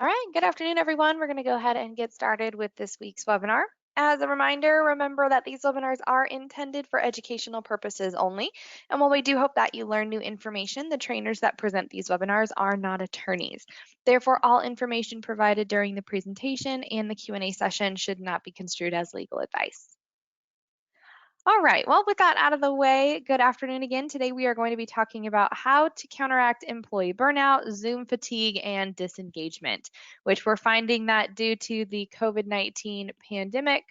All right, good afternoon, everyone. We're going to go ahead and get started with this week's webinar. As a reminder, remember that these webinars are intended for educational purposes only. And while we do hope that you learn new information, the trainers that present these webinars are not attorneys. Therefore, all information provided during the presentation and the Q&A session should not be construed as legal advice. All right, well, with that out of the way, good afternoon again. Today we are going to be talking about how to counteract employee burnout, Zoom fatigue, and disengagement, which we're finding that due to the COVID-19 pandemic.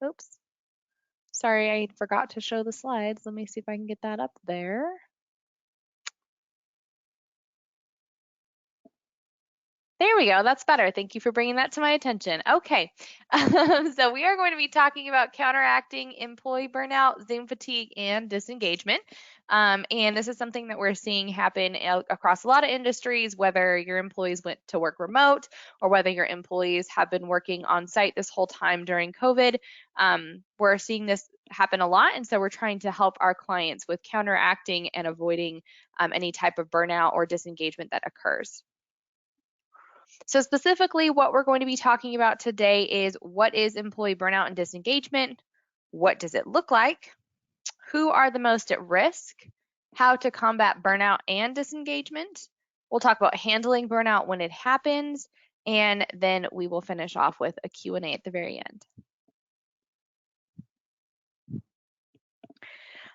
Oops, sorry, I forgot to show the slides. Let me see if I can get that up there. There we go. That's better. Thank you for bringing that to my attention. Okay. So we are going to be talking about counteracting employee burnout, Zoom fatigue, and disengagement. And this is something that we're seeing happen across a lot of industries, whether your employees went to work remote or whether your employees have been working on site this whole time during COVID. We're seeing this happen a lot. And so we're trying to help our clients with counteracting and avoiding any type of burnout or disengagement that occurs. So specifically, what we're going to be talking about today is what is employee burnout and disengagement? What does it look like? Who are the most at risk? How to combat burnout and disengagement? We'll talk about handling burnout when it happens, and then we will finish off with a Q&A at the very end.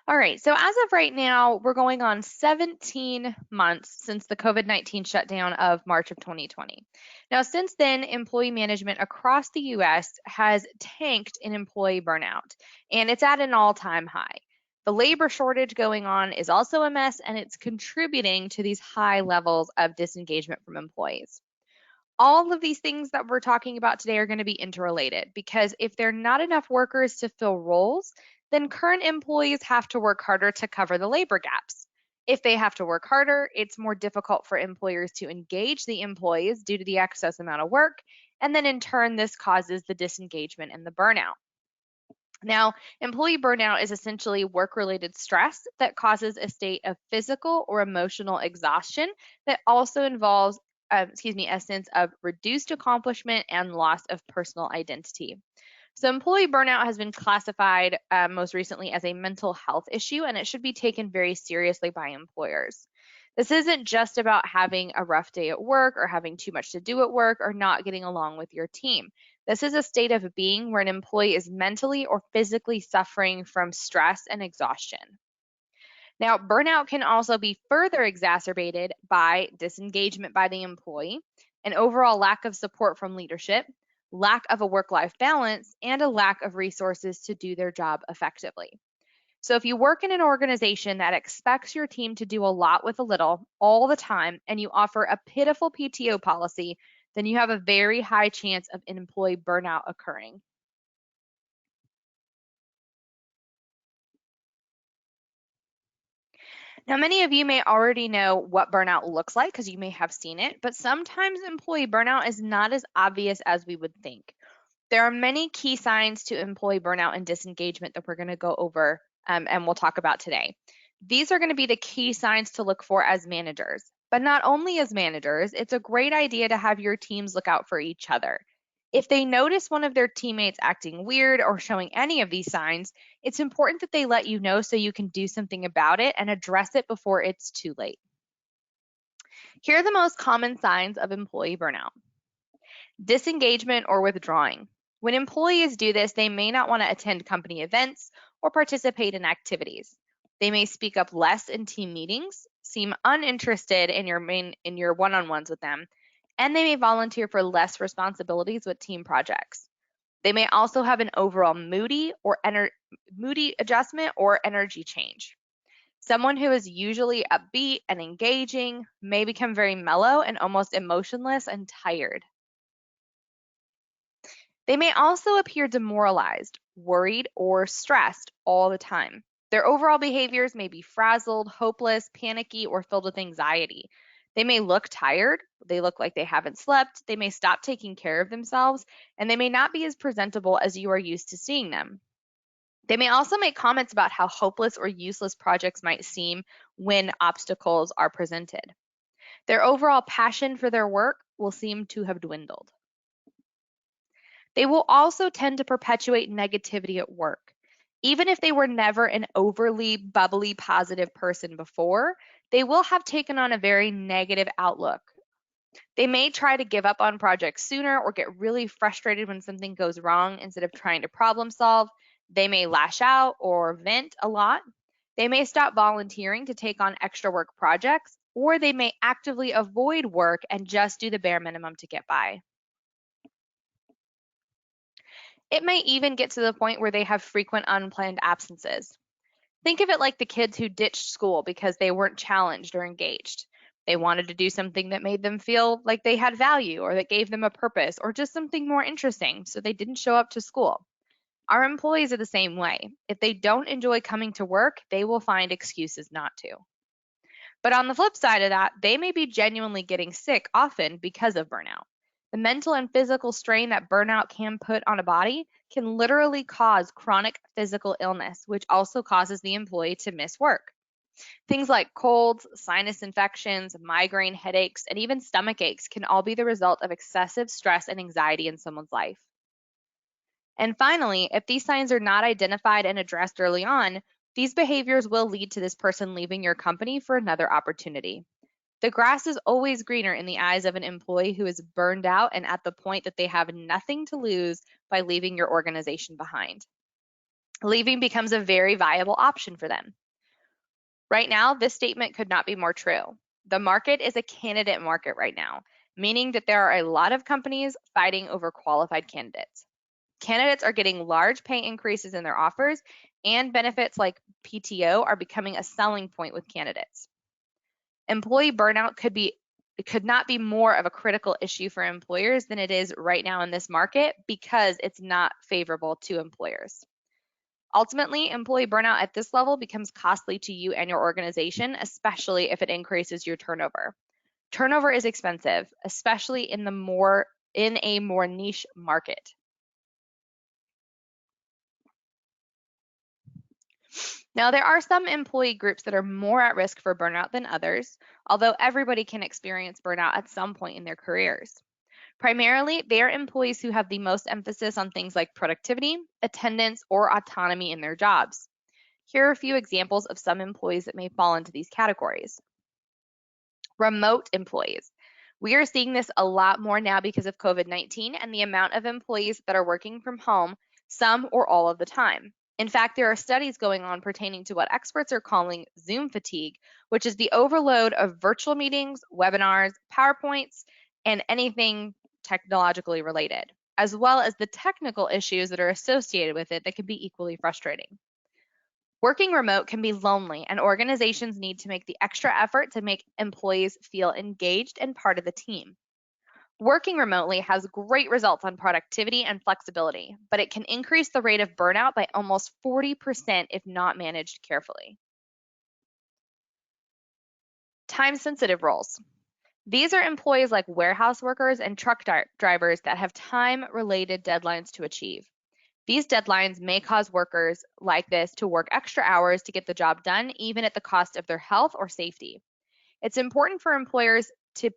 All right, so as of right now, we're going on 17 months since the COVID-19 shutdown of March of 2020. Now, since then, employee management across the US has tanked in employee burnout, and it's at an all-time high. The labor shortage going on is also a mess, and it's contributing to these high levels of disengagement from employees. All of these things that we're talking about today are going to be interrelated because if there are not enough workers to fill roles, then current employees have to work harder to cover the labor gaps. If they have to work harder, it's more difficult for employers to engage the employees due to the excess amount of work, and then in turn, this causes the disengagement and the burnout. Now, employee burnout is essentially work-related stress that causes a state of physical or emotional exhaustion that also involves a sense of reduced accomplishment and loss of personal identity. So employee burnout has been classified most recently as a mental health issue, and it should be taken very seriously by employers. This isn't just about having a rough day at work or having too much to do at work or not getting along with your team. This is a state of being where an employee is mentally or physically suffering from stress and exhaustion. Now, burnout can also be further exacerbated by disengagement by the employee, an overall lack of support from leadership, lack of a work-life balance, and a lack of resources to do their job effectively. So if you work in an organization that expects your team to do a lot with a little all the time, and you offer a pitiful PTO policy, then you have a very high chance of an employee burnout occurring. Now, many of you may already know what burnout looks like because you may have seen it, but sometimes employee burnout is not as obvious as we would think. There are many key signs to employee burnout and disengagement that we're going to go over and we'll talk about today. These are going to be the key signs to look for as managers. But not only as managers, it's a great idea to have your teams look out for each other. If they notice one of their teammates acting weird or showing any of these signs, it's important that they let you know so you can do something about it and address it before it's too late. Here are the most common signs of employee burnout. Disengagement or withdrawing. When employees do this, they may not want to attend company events or participate in activities. They may speak up less in team meetings, seem uninterested in your one-on-ones with them, and they may volunteer for less responsibilities with team projects. They may also have an overall moody adjustment or energy change. Someone who is usually upbeat and engaging may become very mellow and almost emotionless and tired. They may also appear demoralized, worried, or stressed all the time. Their overall behaviors may be frazzled, hopeless, panicky, or filled with anxiety. They may look tired, they look like they haven't slept, they may stop taking care of themselves, and they may not be as presentable as you are used to seeing them. They may also make comments about how hopeless or useless projects might seem when obstacles are presented. Their overall passion for their work will seem to have dwindled. They will also tend to perpetuate negativity at work. Even if they were never an overly bubbly positive person before, they will have taken on a very negative outlook. They may try to give up on projects sooner or get really frustrated when something goes wrong instead of trying to problem solve. They may lash out or vent a lot. They may stop volunteering to take on extra work projects, or they may actively avoid work and just do the bare minimum to get by. It may even get to the point where they have frequent unplanned absences. Think of it like the kids who ditched school because they weren't challenged or engaged. They wanted to do something that made them feel like they had value or that gave them a purpose or just something more interesting, so they didn't show up to school. Our employees are the same way. If they don't enjoy coming to work, they will find excuses not to. But on the flip side of that, they may be genuinely getting sick often because of burnout. The mental and physical strain that burnout can put on a body can literally cause chronic physical illness, which also causes the employee to miss work. Things like colds, sinus infections, migraine headaches, and even stomach aches can all be the result of excessive stress and anxiety in someone's life. And finally, if these signs are not identified and addressed early on, these behaviors will lead to this person leaving your company for another opportunity. The grass is always greener in the eyes of an employee who is burned out and at the point that they have nothing to lose by leaving your organization behind. Leaving becomes a very viable option for them. Right now, this statement could not be more true. The market is a candidate market right now, meaning that there are a lot of companies fighting over qualified candidates. Candidates are getting large pay increases in their offers, and benefits like PTO are becoming a selling point with candidates. Employee burnout could not be more of a critical issue for employers than it is right now in this market because it's not favorable to employers. Ultimately, employee burnout at this level becomes costly to you and your organization, especially if it increases your turnover. Turnover is expensive, especially in a more niche market. Now, there are some employee groups that are more at risk for burnout than others, although everybody can experience burnout at some point in their careers. Primarily, they are employees who have the most emphasis on things like productivity, attendance, or autonomy in their jobs. Here are a few examples of some employees that may fall into these categories. Remote employees. We are seeing this a lot more now because of COVID-19 and the amount of employees that are working from home some or all of the time. In fact, there are studies going on pertaining to what experts are calling Zoom fatigue, which is the overload of virtual meetings, webinars, PowerPoints, and anything technologically related, as well as the technical issues that are associated with it that can be equally frustrating. Working remote can be lonely, and organizations need to make the extra effort to make employees feel engaged and part of the team. Working remotely has great results on productivity and flexibility, but it can increase the rate of burnout by almost 40% if not managed carefully. Time-sensitive roles. These are employees like warehouse workers and truck drivers that have time-related deadlines to achieve. These deadlines may cause workers like this to work extra hours to get the job done, even at the cost of their health or safety. It's important for employers to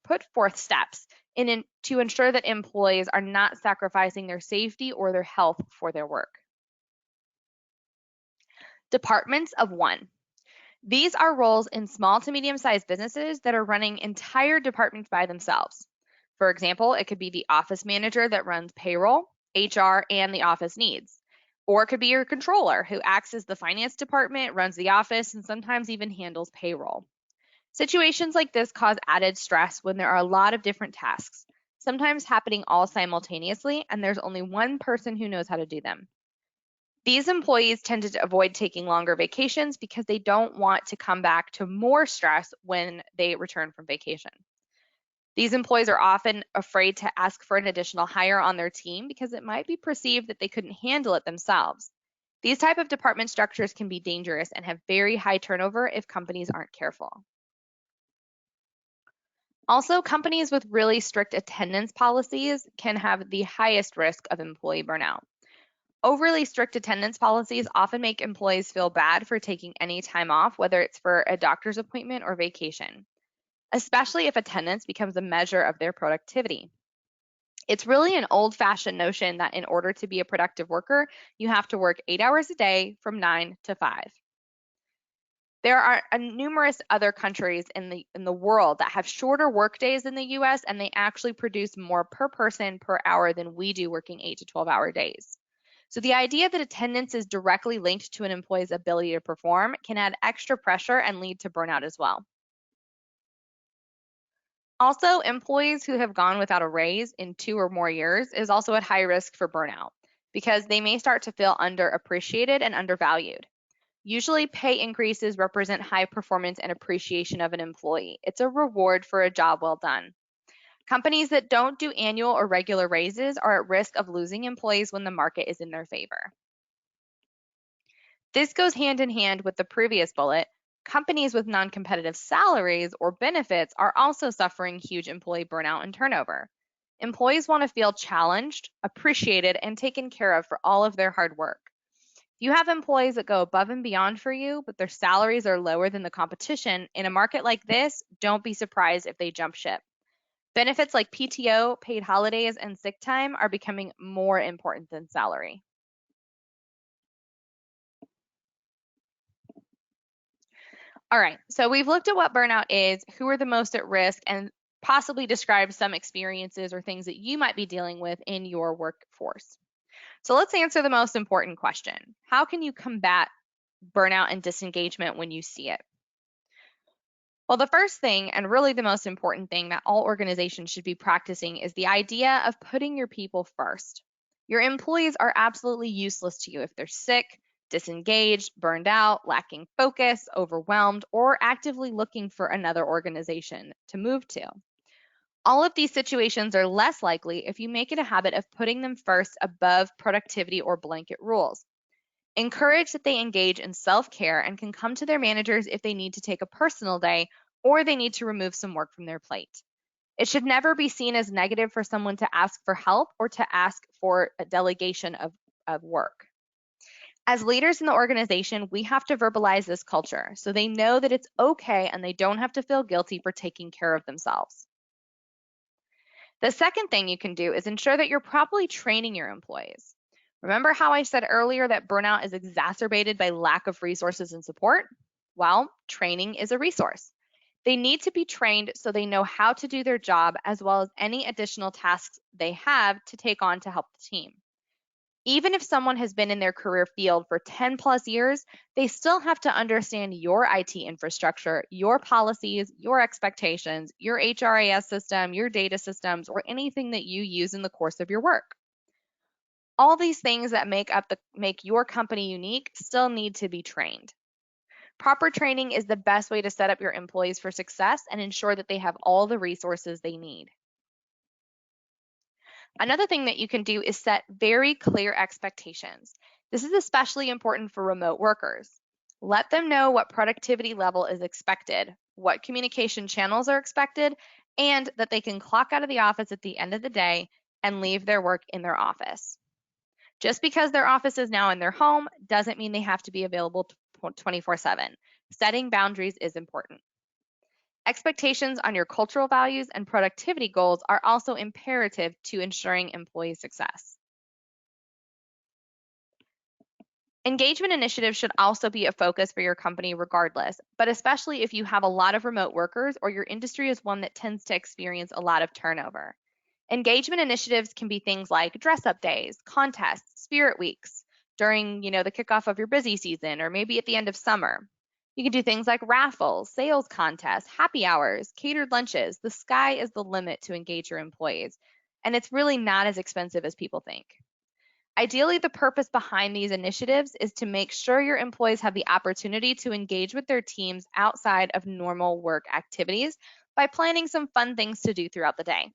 put forth steps to ensure that employees are not sacrificing their safety or their health for their work. Departments of one. These are roles in small to medium-sized businesses that are running entire departments by themselves. For example, it could be the office manager that runs payroll, HR, and the office needs. Or it could be your controller who acts as the finance department, runs the office, and sometimes even handles payroll. Situations like this cause added stress when there are a lot of different tasks, sometimes happening all simultaneously, and there's only one person who knows how to do them. These employees tend to avoid taking longer vacations because they don't want to come back to more stress when they return from vacation. These employees are often afraid to ask for an additional hire on their team because it might be perceived that they couldn't handle it themselves. These type of department structures can be dangerous and have very high turnover if companies aren't careful. Also, companies with really strict attendance policies can have the highest risk of employee burnout. Overly strict attendance policies often make employees feel bad for taking any time off, whether it's for a doctor's appointment or vacation. especially if attendance becomes a measure of their productivity. It's really an old-fashioned notion that in order to be a productive worker, you have to work 8 hours a day from 9 to 5. There are numerous other countries in the world that have shorter work days than the US, and they actually produce more per person per hour than we do working 8 to 12-hour days. So the idea that attendance is directly linked to an employee's ability to perform can add extra pressure and lead to burnout as well. Also, employees who have gone without a raise in 2 or more years is also at high risk for burnout because they may start to feel underappreciated and undervalued. Usually, pay increases represent high performance and appreciation of an employee. It's a reward for a job well done. Companies that don't do annual or regular raises are at risk of losing employees when the market is in their favor. This goes hand in hand with the previous bullet. Companies with non-competitive salaries or benefits are also suffering huge employee burnout and turnover. Employees want to feel challenged, appreciated, and taken care of for all of their hard work. If you have employees that go above and beyond for you, but their salaries are lower than the competition, in a market like this, don't be surprised if they jump ship. Benefits like PTO, paid holidays, and sick time are becoming more important than salary. All right, so we've looked at what burnout is, who are the most at risk, and possibly described some experiences or things that you might be dealing with in your workforce. So let's answer the most important question. How can you combat burnout and disengagement when you see it? Well, the first thing, and really the most important thing that all organizations should be practicing, is the idea of putting your people first. Your employees are absolutely useless to you if they're sick, disengaged, burned out, lacking focus, overwhelmed, or actively looking for another organization to move to. All of these situations are less likely if you make it a habit of putting them first above productivity or blanket rules. Encourage that they engage in self-care and can come to their managers if they need to take a personal day or they need to remove some work from their plate. It should never be seen as negative for someone to ask for help or to ask for a delegation of work. As leaders in the organization, we have to verbalize this culture so they know that it's okay and they don't have to feel guilty for taking care of themselves. The second thing you can do is ensure that you're properly training your employees. Remember how I said earlier that burnout is exacerbated by lack of resources and support? Well, training is a resource. They need to be trained so they know how to do their job as well as any additional tasks they have to take on to help the team. Even if someone has been in their career field for 10 plus years, they still have to understand your IT infrastructure, your policies, your expectations, your HRIS system, your data systems, or anything that you use in the course of your work. All these things that make your company unique still need to be trained. Proper training is the best way to set up your employees for success and ensure that they have all the resources they need. Another thing that you can do is set very clear expectations. This is especially important for remote workers. Let them know what productivity level is expected, what communication channels are expected, and that they can clock out of the office at the end of the day and leave their work in their office. Just because their office is now in their home doesn't mean they have to be available 24/7. Setting boundaries is important. Expectations on your cultural values and productivity goals are also imperative to ensuring employee success. Engagement initiatives should also be a focus for your company regardless, but especially if you have a lot of remote workers or your industry is one that tends to experience a lot of turnover. Engagement initiatives can be things like dress-up days, contests, spirit weeks, during, the kickoff of your busy season, or maybe at the end of summer. You can do things like raffles, sales contests, happy hours, catered lunches. The sky is the limit to engage your employees, and it's really not as expensive as people think. Ideally, the purpose behind these initiatives is to make sure your employees have the opportunity to engage with their teams outside of normal work activities by planning some fun things to do throughout the day.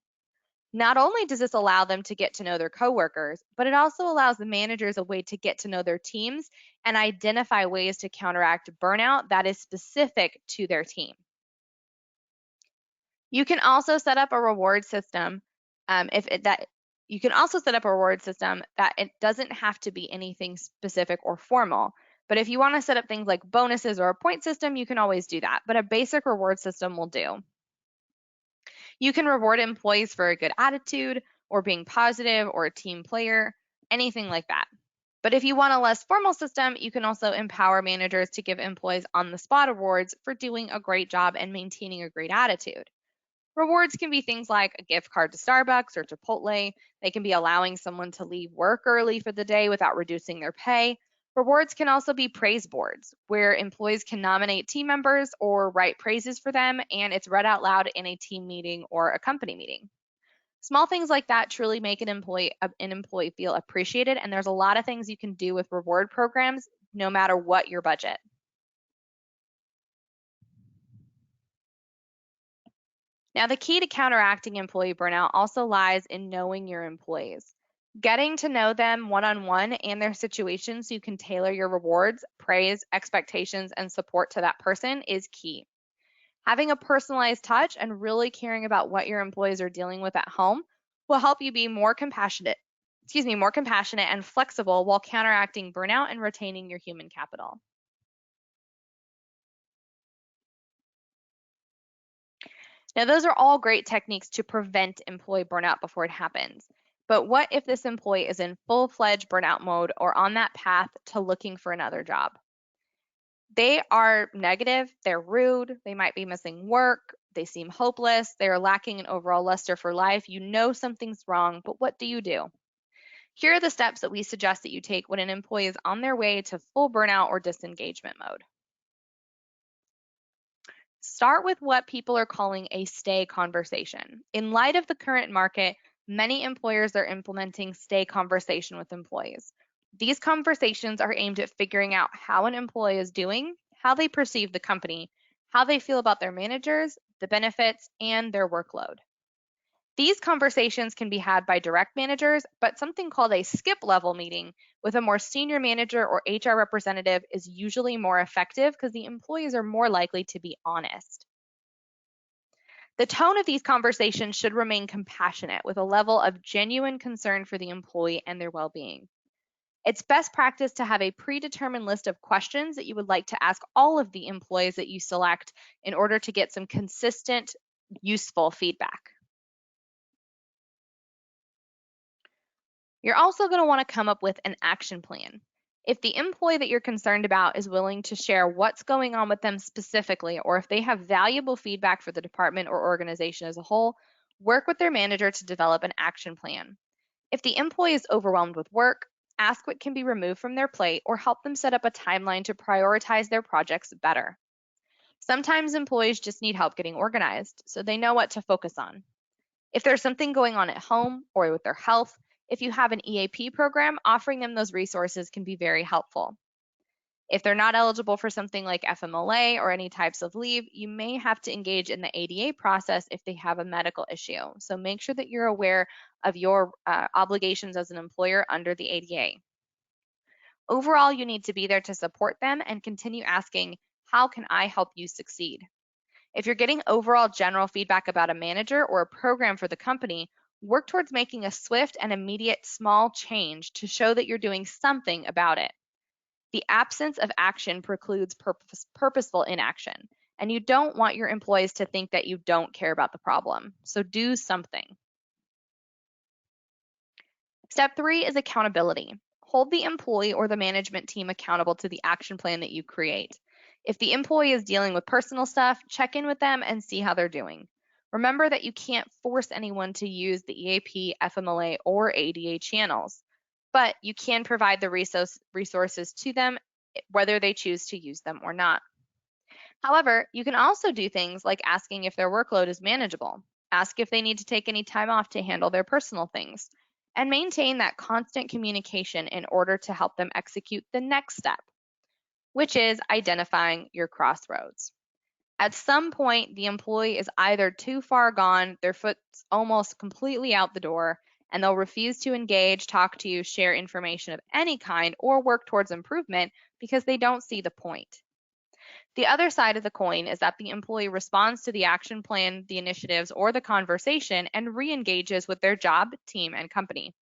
Not only does this allow them to get to know their coworkers, but it also allows the managers a way to get to know their teams and identify ways to counteract burnout that is specific to their team. You can also set up a reward system you can also set up a reward system that it doesn't have to be anything specific or formal. But if you want to set up things like bonuses or a point system, you can always do that. But a basic reward system will do. You can reward employees for a good attitude or being positive or a team player, anything like that. But if you want a less formal system, you can also empower managers to give employees on the spot awards for doing a great job and maintaining a great attitude. Rewards can be things like a gift card to Starbucks or Chipotle. They can be allowing someone to leave work early for the day without reducing their pay. Rewards can also be praise boards, where employees can nominate team members or write praises for them, and it's read out loud in a team meeting or a company meeting. Small things like that truly make an employee feel appreciated, and there's a lot of things you can do with reward programs no matter what your budget. Now, the key to counteracting employee burnout also lies in knowing your employees. Getting to know them one on one and their situation so you can tailor your rewards, praise, expectations, and support to that person is key. Having a personalized touch and really caring about what your employees are dealing with at home will help you be more compassionate and flexible while counteracting burnout and retaining your human capital. Now, those are all great techniques to prevent employee burnout before it happens. But what if this employee is in full-fledged burnout mode or on that path to looking for another job? They are negative, they're rude, they might be missing work, they seem hopeless, they are lacking an overall luster for life. You know something's wrong, but what do you do? Here are the steps that we suggest that you take when an employee is on their way to full burnout or disengagement mode. Start with what people are calling a stay conversation. In light of the current market, many employers are implementing stay conversation with employees. These conversations are aimed at figuring out how an employee is doing, how they perceive the company, how they feel about their managers, the benefits, and their workload. These conversations can be had by direct managers, but something called a skip level meeting with a more senior manager or HR representative is usually more effective because the employees are more likely to be honest. The tone of these conversations should remain compassionate with a level of genuine concern for the employee and their well being. It's best practice to have a predetermined list of questions that you would like to ask all of the employees that you select in order to get some consistent, useful feedback. You're also going to want to come up with an action plan. If the employee that you're concerned about is willing to share what's going on with them specifically, or if they have valuable feedback for the department or organization as a whole, work with their manager to develop an action plan. If the employee is overwhelmed with work, ask what can be removed from their plate or help them set up a timeline to prioritize their projects better. Sometimes employees just need help getting organized so they know what to focus on. If there's something going on at home or with their health, if you have an EAP program, offering them those resources can be very helpful. If they're not eligible for something like FMLA or any types of leave, you may have to engage in the ADA process if they have a medical issue. So make sure that you're aware of your obligations as an employer under the ADA. Overall, you need to be there to support them and continue asking, how can I help you succeed? If you're getting overall general feedback about a manager or a program for the company, work towards making a swift and immediate small change to show that you're doing something about it. The absence of action precludes purposeful inaction, and you don't want your employees to think that you don't care about the problem. So do something. Step 3 is accountability. Hold the employee or the management team accountable to the action plan that you create. If the employee is dealing with personal stuff, check in with them and see how they're doing. Remember that you can't force anyone to use the EAP, FMLA, or ADA channels, but you can provide the resources to them whether they choose to use them or not. However, you can also do things like asking if their workload is manageable, ask if they need to take any time off to handle their personal things, and maintain that constant communication in order to help them execute the next step, which is identifying your crossroads. At some point, the employee is either too far gone, their foot's almost completely out the door, and they'll refuse to engage, talk to you, share information of any kind, or work towards improvement because they don't see the point. The other side of the coin is that the employee responds to the action plan, the initiatives, or the conversation and re-engages with their job, team, and company.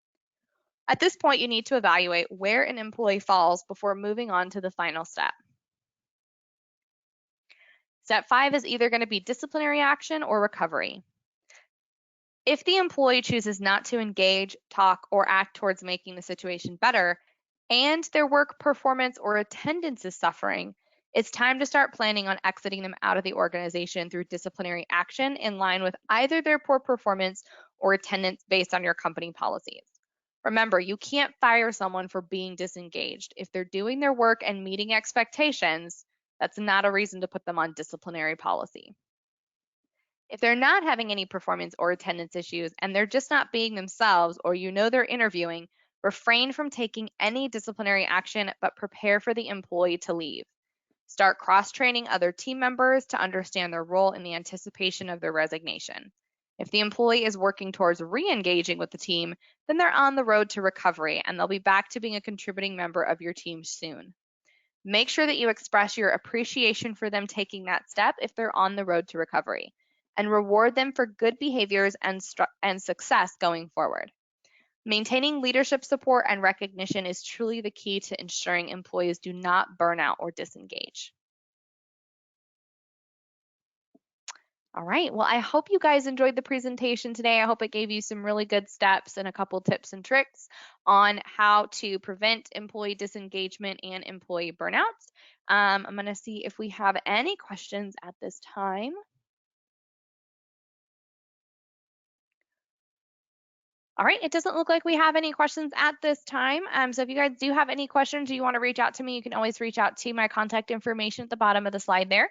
At this point, you need to evaluate where an employee falls before moving on to the final step. Step 5 is either going to be disciplinary action or recovery. If the employee chooses not to engage, talk, or act towards making the situation better, and their work performance or attendance is suffering, it's time to start planning on exiting them out of the organization through disciplinary action in line with either their poor performance or attendance based on your company policies. Remember, you can't fire someone for being disengaged. If they're doing their work and meeting expectations, that's not a reason to put them on disciplinary policy. If they're not having any performance or attendance issues and they're just not being themselves, or you know they're interviewing, refrain from taking any disciplinary action but prepare for the employee to leave. Start cross training other team members to understand their role in the anticipation of their resignation. If the employee is working towards re engaging with the team, then they're on the road to recovery and they'll be back to being a contributing member of your team soon. Make sure that you express your appreciation for them taking that step if they're on the road to recovery, and reward them for good behaviors and success going forward. Maintaining leadership support and recognition is truly the key to ensuring employees do not burn out or disengage. All right. Well, I hope you guys enjoyed the presentation today. I hope it gave you some really good steps and a couple tips and tricks on how to prevent employee disengagement and employee burnout. I'm going to see if we have any questions at this time. All right, it doesn't look like we have any questions at this time. So if you guys do have any questions or you want to reach out to me, you can always reach out to my contact information at the bottom of the slide there.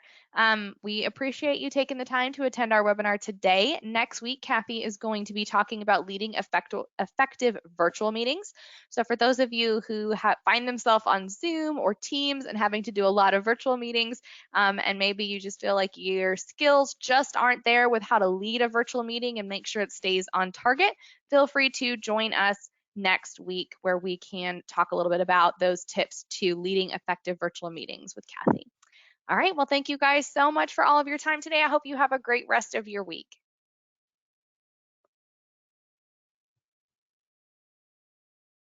We appreciate you taking the time to attend our webinar today. Next week, Kathy is going to be talking about leading effective virtual meetings. So for those of you who find themselves on Zoom or Teams and having to do a lot of virtual meetings, and maybe you just feel like your skills just aren't there with how to lead a virtual meeting and make sure it stays on target, feel free to join us next week where we can talk a little bit about those tips to leading effective virtual meetings with Kathy. All right, well, thank you guys so much for all of your time today. I hope you have a great rest of your week.